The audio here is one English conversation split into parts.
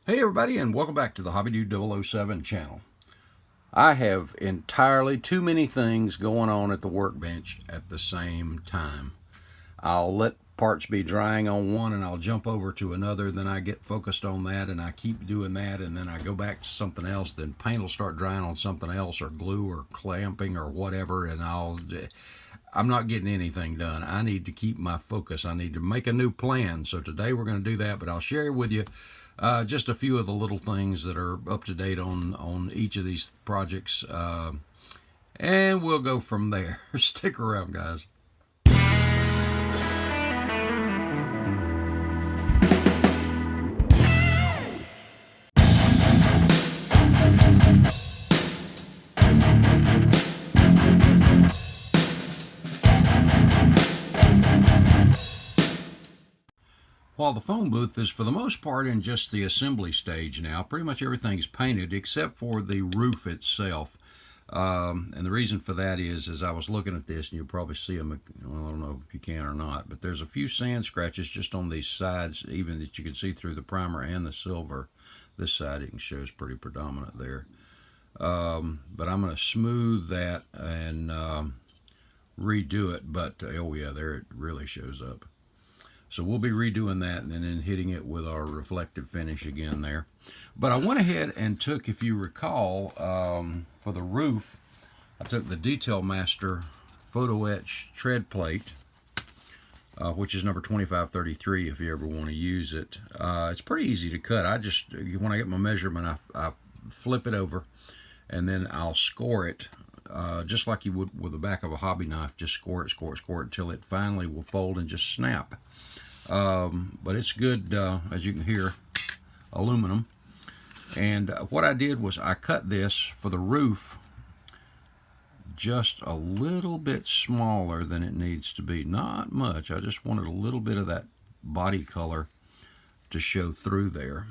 Hey everybody, and welcome back to the HobbyDude 007 channel. I have entirely too many things going on at the workbench at the same time. I'll let parts be drying on one and I'll jump over to another, then I get focused on that and I keep doing that, and then I go back to something else, then paint will start drying on something else, or glue or clamping or whatever, and I'm not getting anything done. I need to keep my focus. I need to make a new plan. So today we're going to do that, but I'll share with you just a few of the little things that are up to date on each of these projects, and we'll go from there. Stick around, guys. While the phone booth is for the most part in just the assembly stage now, pretty much everything's painted except for the roof itself. And the reason for that is, as I was looking at this, and you'll probably see them, well, I don't know if you can or not, but there's a few sand scratches just on these sides, even that you can see through the primer and the silver. This side it shows pretty predominant there. But I'm going to smooth that and redo it, but oh yeah, there it really shows up. So we'll be redoing that and then hitting it with our reflective finish again there. But I went ahead and took, if you recall, for the roof, I took the Detail Master Photo Etch tread plate, which is number 2533 if you ever want to use it. It's pretty easy to cut. When I get my measurement, I flip it over and then I'll score it. Just like you would with the back of a hobby knife, just score it until it finally will fold and just snap. But it's good, as you can hear, aluminum. And what I did was I cut this for the roof just a little bit smaller than it needs to be. Not much. I just wanted a little bit of that body color to show through there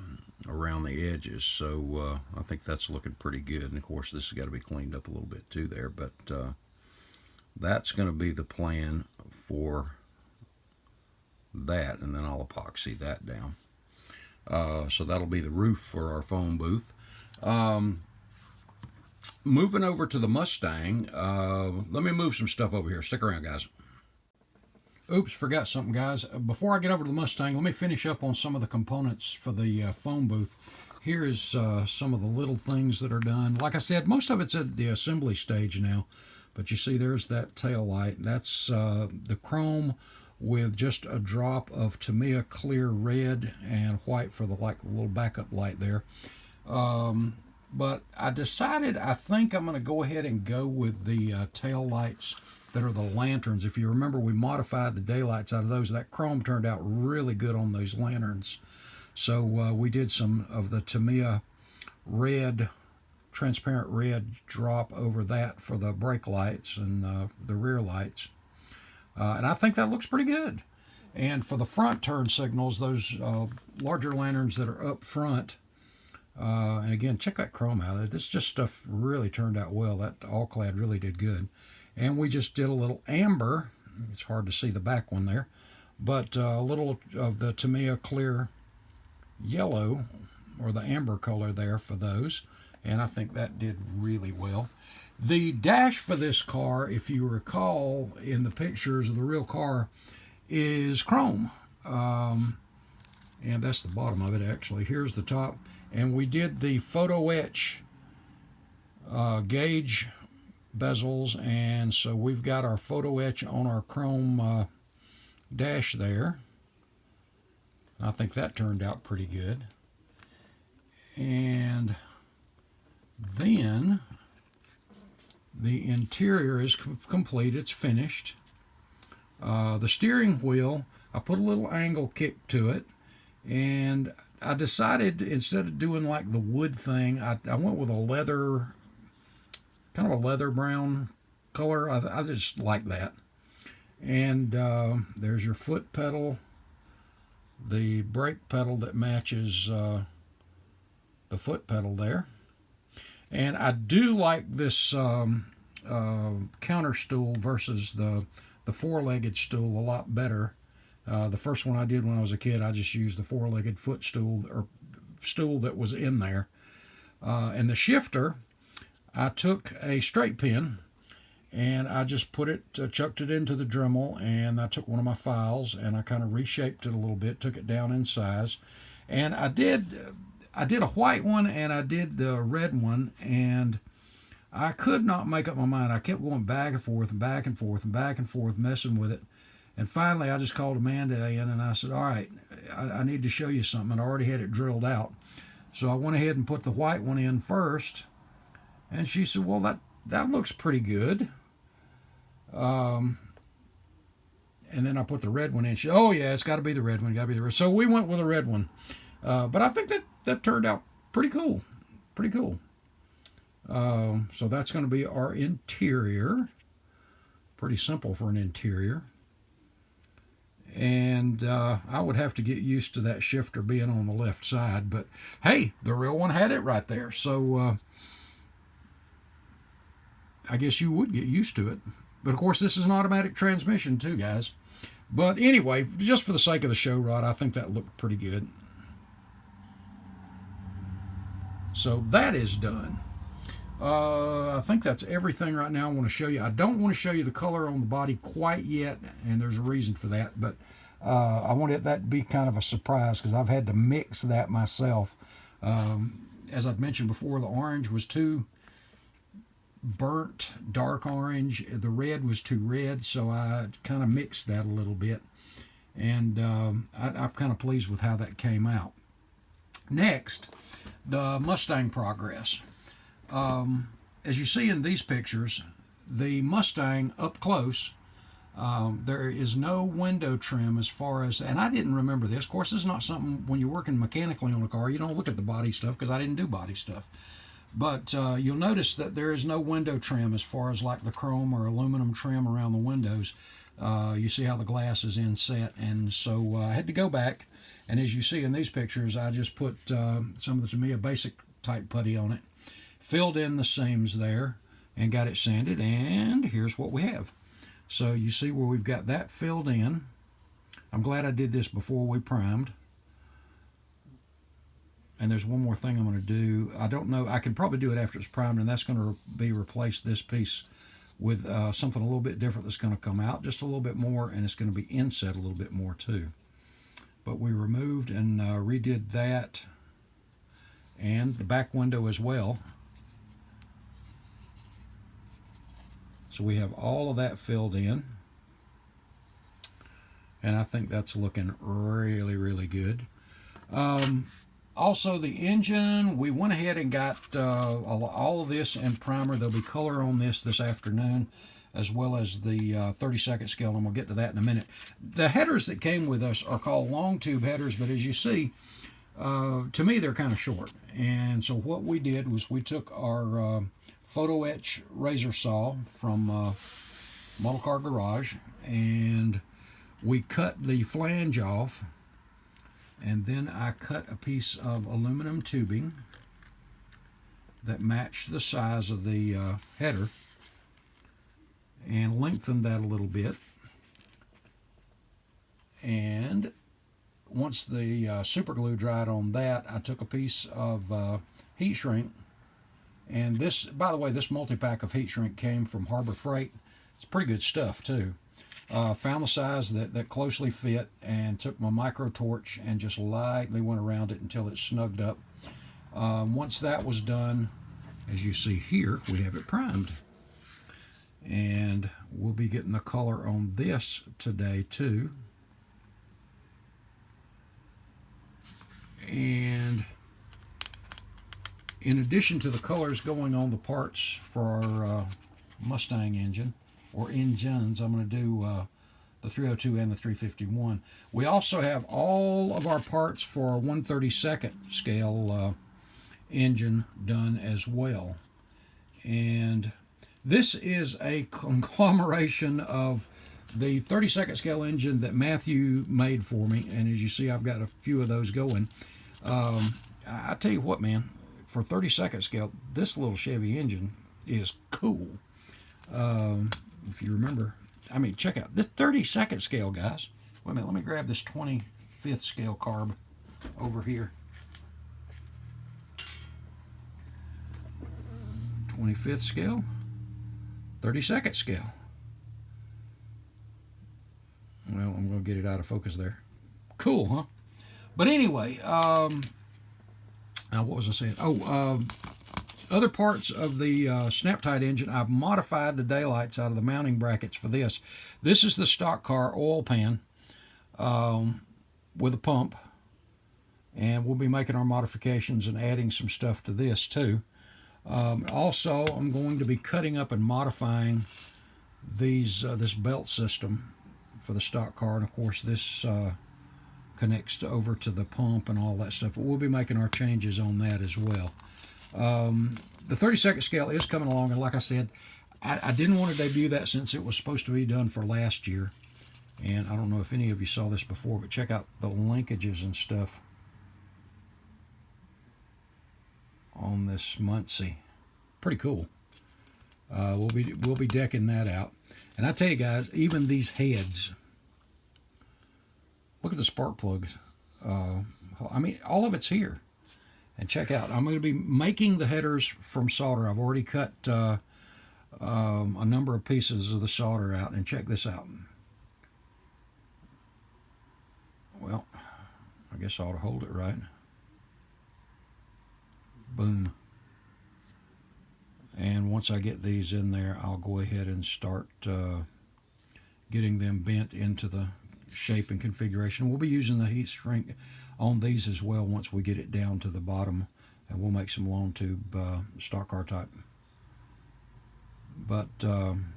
around the edges. So I think that's looking pretty good. And of course this has got to be cleaned up a little bit too there, but that's going to be the plan for that, and then I'll epoxy that down. So that'll be the roof for our phone booth. Moving over to the Mustang, let me move some stuff over here. Stick around, guys. Oops, forgot something, guys. Before I get over to the Mustang, let me finish up on some of the components for the phone booth. Here is some of the little things that are done. Like I said, most of it's at the assembly stage now, but you see there's that tail light. That's the chrome with just a drop of Tamiya clear red and white for the little backup light there. But I decided I think I'm going to go ahead and go with the tail lights that are the lanterns. If you remember, we modified the daylights out of those. That chrome turned out really good on those lanterns. So we did some of the Tamiya red, transparent red drop over that for the brake lights and the rear lights. And I think that looks pretty good. And for the front turn signals, those larger lanterns that are up front, and again, check that chrome out. This just stuff really turned out well. That all-clad really did good. And we just did a little amber. It's hard to see the back one there, but a little of the Tamiya clear yellow, or the amber color there for those. And I think that did really well. The dash for this car, if you recall in the pictures of the real car, is chrome. And that's the bottom of it, actually. Here's the top. And we did the photo etch gauge bezels, and so we've got our photo etch on our chrome dash there. I think that turned out pretty good. And then the interior is complete. It's finished. The steering wheel, I put a little angle kick to it, and I decided instead of doing like the wood thing, I went with a leather, kind of a leather brown color. I just like that. And there's your foot pedal, the brake pedal that matches the foot pedal there. And I do like this counter stool versus the four-legged stool a lot better. The first one I did when I was a kid, I just used the four-legged footstool or stool that was in there. And the shifter, I took a straight pin and I just put it, chucked it into the Dremel, and I took one of my files and I kind of reshaped it a little bit, took it down in size. And I did a white one and I did the red one, and I could not make up my mind. I kept going back and forth and back and forth and back and forth, messing with it. And finally, I just called Amanda in and I said, all right, I need to show you something. I already had it drilled out. So I went ahead and put the white one in first. And she said, well, that looks pretty good. And then I put the red one in. She said, oh, yeah, it's got to be the red one. Got to be the red. So we went with the red one. But I think that turned out pretty cool. Pretty cool. So that's going to be our interior. Pretty simple for an interior. And I would have to get used to that shifter being on the left side. But, hey, the real one had it right there. So I guess you would get used to it. But, of course, this is an automatic transmission too, guys. But anyway, just for the sake of the show rod, I think that looked pretty good. So that is done. I think that's everything right now I want to show you. I don't want to show you the color on the body quite yet, and there's a reason for that. But I wanted that to be kind of a surprise because I've had to mix that myself. As I've mentioned before, the orange was too burnt, dark orange. The red was too red, so I kind of mixed that a little bit. And I'm kind of pleased with how that came out. Next, the Mustang progress. As you see in these pictures, the Mustang up close, there is no window trim as far as, and I didn't remember this. Of course, this is not something, when you're working mechanically on a car, you don't look at the body stuff because I didn't do body stuff. But you'll notice that there is no window trim as far as like the chrome or aluminum trim around the windows. You see how the glass is inset, and so I had to go back. And as you see in these pictures, I just put some of the Tamiya basic type putty on it, filled in the seams there, and got it sanded. And here's what we have. So you see where we've got that filled in. I'm glad I did this before we primed. And there's one more thing I'm going to do. I don't know. I can probably do it after it's primed, and that's going to be replace this piece with something a little bit different that's going to come out just a little bit more, and it's going to be inset a little bit more too. But we removed and redid that and the back window as well. So we have all of that filled in. And I think that's looking really, really good. Also, the engine, we went ahead and got all of this in primer. There'll be color on this afternoon, as well as the 32nd scale, and we'll get to that in a minute. The headers that came with us are called long tube headers, but as you see, to me, they're kind of short. And so what we did was we took our photo etch razor saw from Model Car Garage, and we cut the flange off, and then I cut a piece of aluminum tubing that matched the size of the header and lengthened that a little bit. And once the super glue dried on that, I took a piece of heat shrink. And this, by the way, this multi-pack of heat shrink came from Harbor Freight. It's pretty good stuff too. Found the size that closely fit, and took my micro torch and just lightly went around it until it snugged up. Once that was done, as you see here, we have it primed. And we'll be getting the color on this today too. And in addition to the colors going on the parts for our Mustang engine, or engines, I'm going to do the 302 and the 351. We also have all of our parts for our 132nd scale engine done as well. And this is a conglomeration of the 32nd scale engine that Matthew made for me, and as you see, I've got a few of those going. I tell you what, man, for 32nd scale, this little Chevy engine is cool. If you remember, I mean, check out this 32nd scale, guys. Wait a minute, let me grab this 25th scale carb over here. 25th scale, 32nd scale. Well, I'm going to get it out of focus there. Cool, huh? But anyway, now what was I saying? Oh, other parts of the snap-tight engine, I've modified the daylights out of the mounting brackets for this. This is the stock car oil pan with a pump, and we'll be making our modifications and adding some stuff to this too. Also, I'm going to be cutting up and modifying these this belt system for the stock car, and of course this connects over to the pump and all that stuff, but we'll be making our changes on that as well. The 32nd scale is coming along, and like I said, I didn't want to debut that since it was supposed to be done for last year, and I don't know if any of you saw this before, but check out the linkages and stuff on this Muncie. Pretty cool. We'll be decking that out, and I tell you guys, even these heads, look at the spark plugs. I mean, all of it's here. And check out, I'm going to be making the headers from solder. I've already cut a number of pieces of the solder out, and check this out. Well, I guess I ought to hold it right. Boom. And once I get these in there, I'll go ahead and start getting them bent into the shape and configuration. We'll be using the heat shrink on these as well once we get it down to the bottom, and we'll make some long tube stock car type. But I'm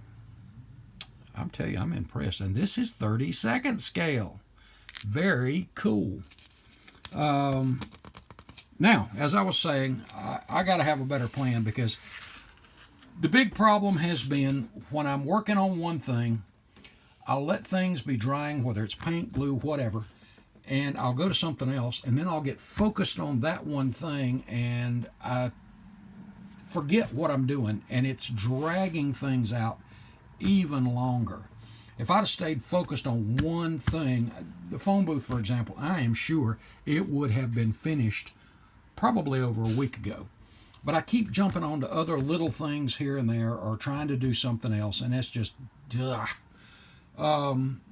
telling you, I'm impressed, and this is 32nd scale. Very cool. Now, as I was saying, I got to have a better plan, because the big problem has been when I'm working on one thing, I'll let things be drying, whether it's paint, glue, whatever, and I'll go to something else, and then I'll get focused on that one thing, and I forget what I'm doing, and it's dragging things out even longer. If I'd have stayed focused on one thing, the phone booth, for example, I am sure it would have been finished probably over a week ago. But I keep jumping onto other little things here and there, or trying to do something else, and that's just, ugh.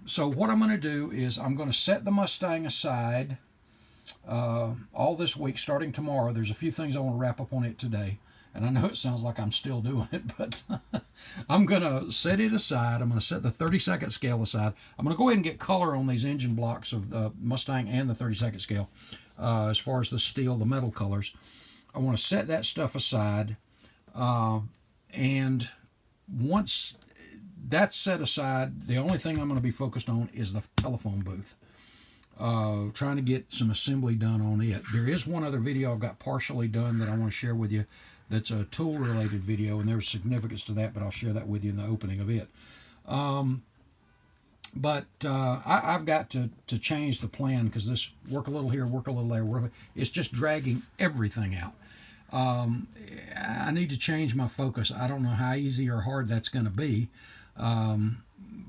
So what I'm going to do is I'm going to set the Mustang aside all this week, starting tomorrow. There's a few things I want to wrap up on it today, and I know it sounds like I'm still doing it, but I'm going to set it aside. I'm going to set the 32nd scale aside. I'm going to go ahead and get color on these engine blocks of the Mustang and the 32nd scale, as far as the steel, the metal colors. I want to set that stuff aside, and once that's set aside, the only thing I'm going to be focused on is the telephone booth. Trying to get some assembly done on it. There is one other video I've got partially done that I want to share with you that's a tool-related video, and there's significance to that, but I'll share that with you in the opening of it. I've got to change the plan, because this work a little here, work a little there, it's just dragging everything out. I need to change my focus. I don't know how easy or hard that's going to be,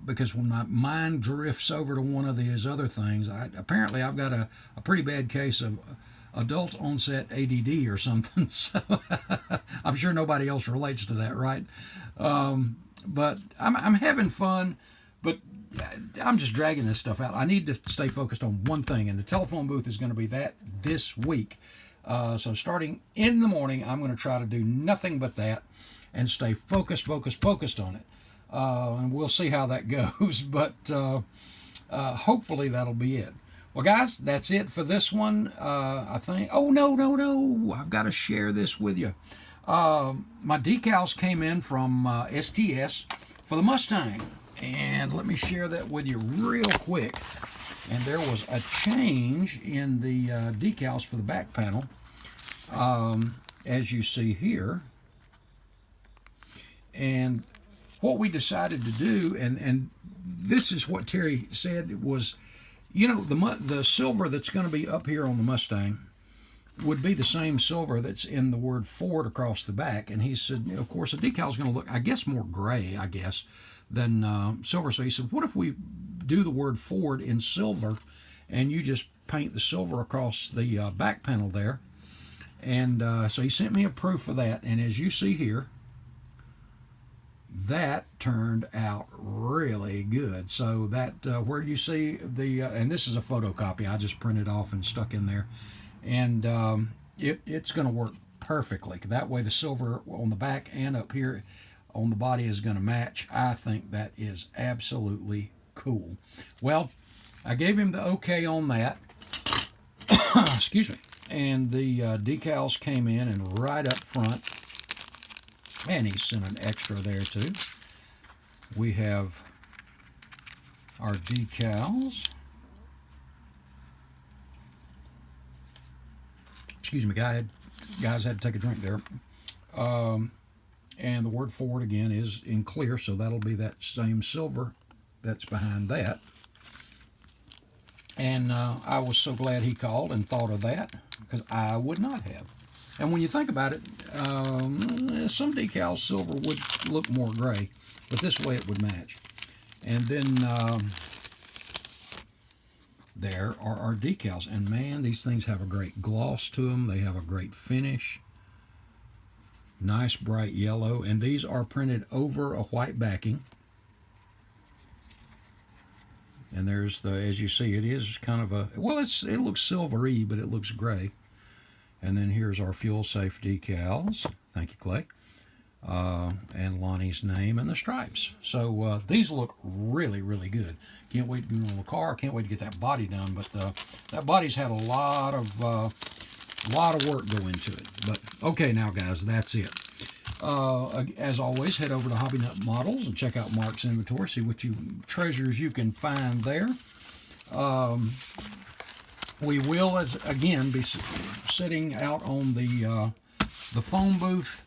because when my mind drifts over to one of these other things, apparently I've got a pretty bad case of adult onset ADD or something. So I'm sure nobody else relates to that, right? But I'm having fun, but I'm just dragging this stuff out. I need to stay focused on one thing, and the telephone booth is going to be that this week. So starting in the morning, I'm going to try to do nothing but that and stay focused on it. And we'll see how that goes, but hopefully that'll be it. Well, guys, that's it for this one. I think, oh, no, I've got to share this with you. My decals came in from STS for the Mustang, and let me share that with you real quick. And there was a change in the decals for the back panel, as you see here. And what we decided to do, and this is what Terry said, was, you know, the silver that's going to be up here on the Mustang would be the same silver that's in the word Ford across the back. And he said, of course, the decal is going to look, I guess, more gray, than silver. So he said, what if we do the word Ford in silver, and you just paint the silver across the back panel there? And so he sent me a proof of that. And as you see here, that turned out really good. So that where you see the and this is a photocopy I just printed off and stuck in there, and it's going to work perfectly. That way the silver on the back and up here on the body is going to match. I think that is absolutely cool. Well, I gave him the okay on that. Excuse me. And the decals came in and right up front. And he sent an extra there too. We have our decals. Excuse me, guys had to take a drink there. And the word forward again is in clear, so that'll be that same silver that's behind that. And I was so glad he called and thought of that, because I would not have. And when you think about it, some decals silver would look more gray, but this way it would match. And then there are our decals. And man, these things have a great gloss to them. They have a great finish. Nice bright yellow. And these are printed over a white backing. And there's the, as you see, it is kind of a, well, it looks silvery, but it looks gray. And then here's our fuel safe decals. Thank you, Clay. And Lonnie's name and the stripes. So these look really, really good. Can't wait to get on the car. Can't wait to get that body done. But that body's had a lot of work go into it. But okay, now guys, that's it. As always, head over to HobbyNut Models and check out Mark's inventory. See what treasures you can find there. We will, again, be sitting out on the phone booth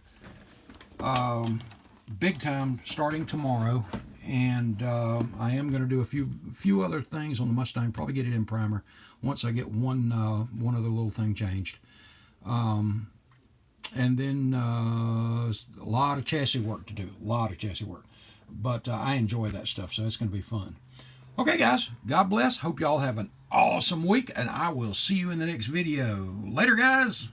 big time starting tomorrow, and I am going to do a few other things on the Mustang. Probably get it in primer once I get one other little thing changed, and then a lot of chassis work to do. But I enjoy that stuff, so it's going to be fun. Okay, guys, God bless. Hope y'all have an awesome week, and I will see you in the next video. Later, guys.